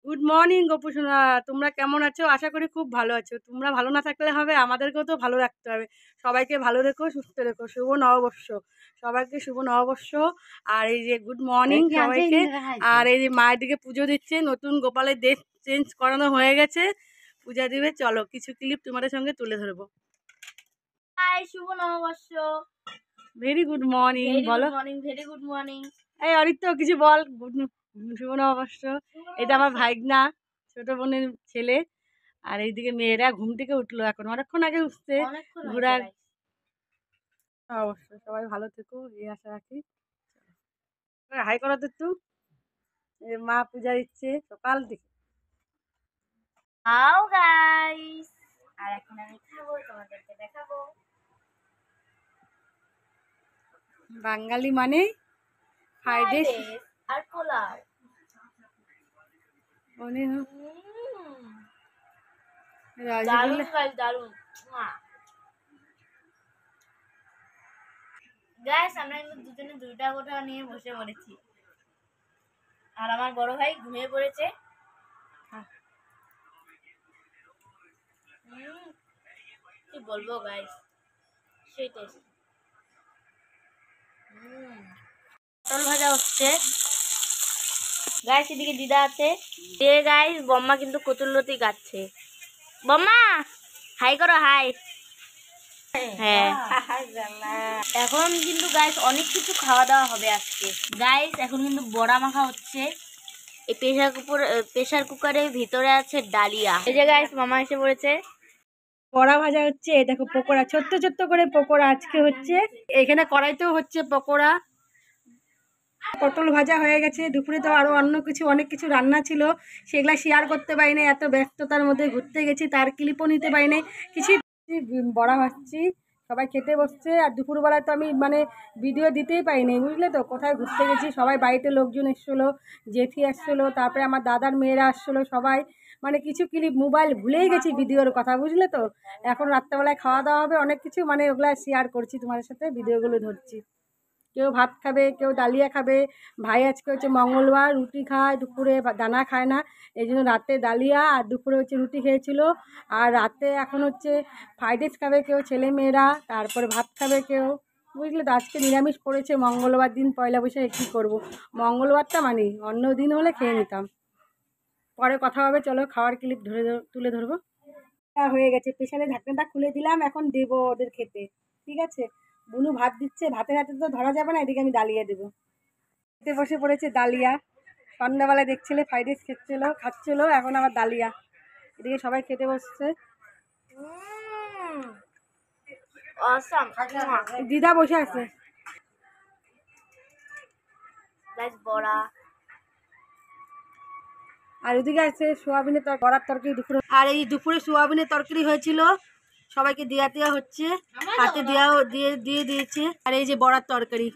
Good morning গোপুসোনা, তোমরা কেমন আছো? আশা করি খুব ভালো আছো। তোমরা ভালো না থাকলে হবে, আমাদেরকেও তো ভালো রাখতে হবে। সবাইকে ভালো রেখো, সুস্থ রেখো। শুভ নববর্ষ সবাইকে, শুভ নববর্ষ। আর এই যে গুড মর্নিং সবাইকে। আর এই যে মায়ের দিকে পুজো দিচ্ছে, নতুন গোপালের ড্রেস চেঞ্জ করানো হয়ে গেছে, পূজা দিবে। চলো কিছু ক্লিপ তোমাদের সঙ্গে তুলে ধরবো। হাই, শুভ নববর্ষ। ভেরি গুড মর্নিং বলো। Very good morning. এই অরিত্র কিছু বল। শুভ নববর্ষ। এটা আমার ভাইগনা, ছোট বোনের ছেলে। আর এইদিকে মেয়েরা ঘুম থেকে উঠলো, এখন অনেকক্ষণ আগে উঠছে। ঘোরার অবশ্য সবাই ভালো থেকো, এই আশা রাখি। হাই করো তো একটু। মা পূজা দিচ্ছে সকাল থেকে। হাউ গাইস, আর এখন আমি খাবো, তোমাদেরকে দেখাবো। বাঙালি মানে ফ্রাইড রাইস আর পোলাও। দারুণ গাইস, দারুণ। গাইস আমরা কিন্তু দুজনে দুইটা কোঠা নিয়ে বসে পড়েছি, আর আমার বড় ভাই ঘুমিয়ে পড়েছে। কি বলবো গাইস, সেই টেস্ট। পটল ভাজা হচ্ছে গাইস, এদিকে দিদা আছে। গাইস বম্মা কিন্তু কচুরলতি গাচ্ছে। বম্মা হাই করো, হাই। হ্যাঁ, এখন কিন্তু গাইস অনেক কিছু খাওয়া দাওয়া হবে আজকে। গাইস এখন কিন্তু বড়া মাখা হচ্ছে। এই প্রেসার কুকারের ভিতরে আছে ডালিয়া। এই যে গাইস মামা এসে পড়েছে। বড়া ভাজা হচ্ছে, দেখো পকোড়া, ছোট্ট ছোট্ট করে পকোড়া আজকে হচ্ছে। এখানে কড়াইতেও হচ্ছে পকোড়া। পটল ভাজা হয়ে গেছে। দুপুরে তো আরও অন্য কিছু অনেক কিছু রান্না ছিল, সেগুলা শেয়ার করতে পারি না, এত ব্যস্ততার মধ্যে ঘুরতে গেছি, তার ক্লিপও নিতে পারি নাই কিছু। বড়া ভাজছি, সবাই খেতে বসছে। আর দুপুরবেলায় তো আমি ভিডিও দিতেই পারিনি, বুঝলে তো, কোথায় ঘুরতে গেছি। সবাই বাড়িতে লোকজন এসছিলো, জেঠি আসছিলো, তারপরে আমার দাদার মেয়েরা আসছিলো, সবাই কিছু ক্লিপ মোবাইল ভুলেই গেছি ভিডিওর কথা, বুঝলে তো। এখন রাত্রেবেলায় খাওয়া দাওয়া হবে, অনেক কিছু ওগুলা শেয়ার করছি তোমাদের সাথে, ভিডিওগুলো ধরছি। কেউ ভাত খাবে, কেউ ডালিয়া খাবে। ভাই আজকে হচ্ছে মঙ্গলবার, রুটি খায়, দুপুরে দানা খায় না, এই জন্য রাতে ডালিয়া, আর দুপুরে হচ্ছে রুটি খেয়েছিল। আর রাতে এখন হচ্ছে ফ্রাইড রাইস খাবে কেউ, ছেলে মেয়েরা, তারপরে ভাত খাবে কেউ, বুঝলে তো। আজকে নিরামিষ পড়েছে, মঙ্গলবার দিন, পয়লা বৈশাখে কী করবো, মঙ্গলবারটা মানি, অন্য দিন হলে খেয়ে নিতাম। পরে কথা হবে, চলো খাওয়ার ক্লিপ তুলে ধরবো। হয়ে গেছে, প্রেশারে ঢাকনাটা খুলে দিলাম, এখন দেবো ওদের খেতে, ঠিক আছে। বুনু ভাত দিচ্ছে, ভাতের হাতে তো ধরা যাবে না, এদিকে আমি ডালিয়া দেবো। খেতে বসে পড়েছে ডালিয়া। সন্ধ্যাবেলায় দেখছিলে ফ্রাইড রাইস খাচ্ছিলো, এখন আবার ডালিয়া। এদিকে সবাই খেতে বসছে। দিদা বসে আছে। বড়া, আর ওদিকে আছে সোয়াবিনের বড়ার তরকারি দুপুরে। আর এই দুপুরে সোয়াবিনের তরকারি হয়েছিল, সবাইকে দেওয়া হচ্ছে, হাতে দিয়ে দিয়েছে। আর এই যে বড়ার তরকারি।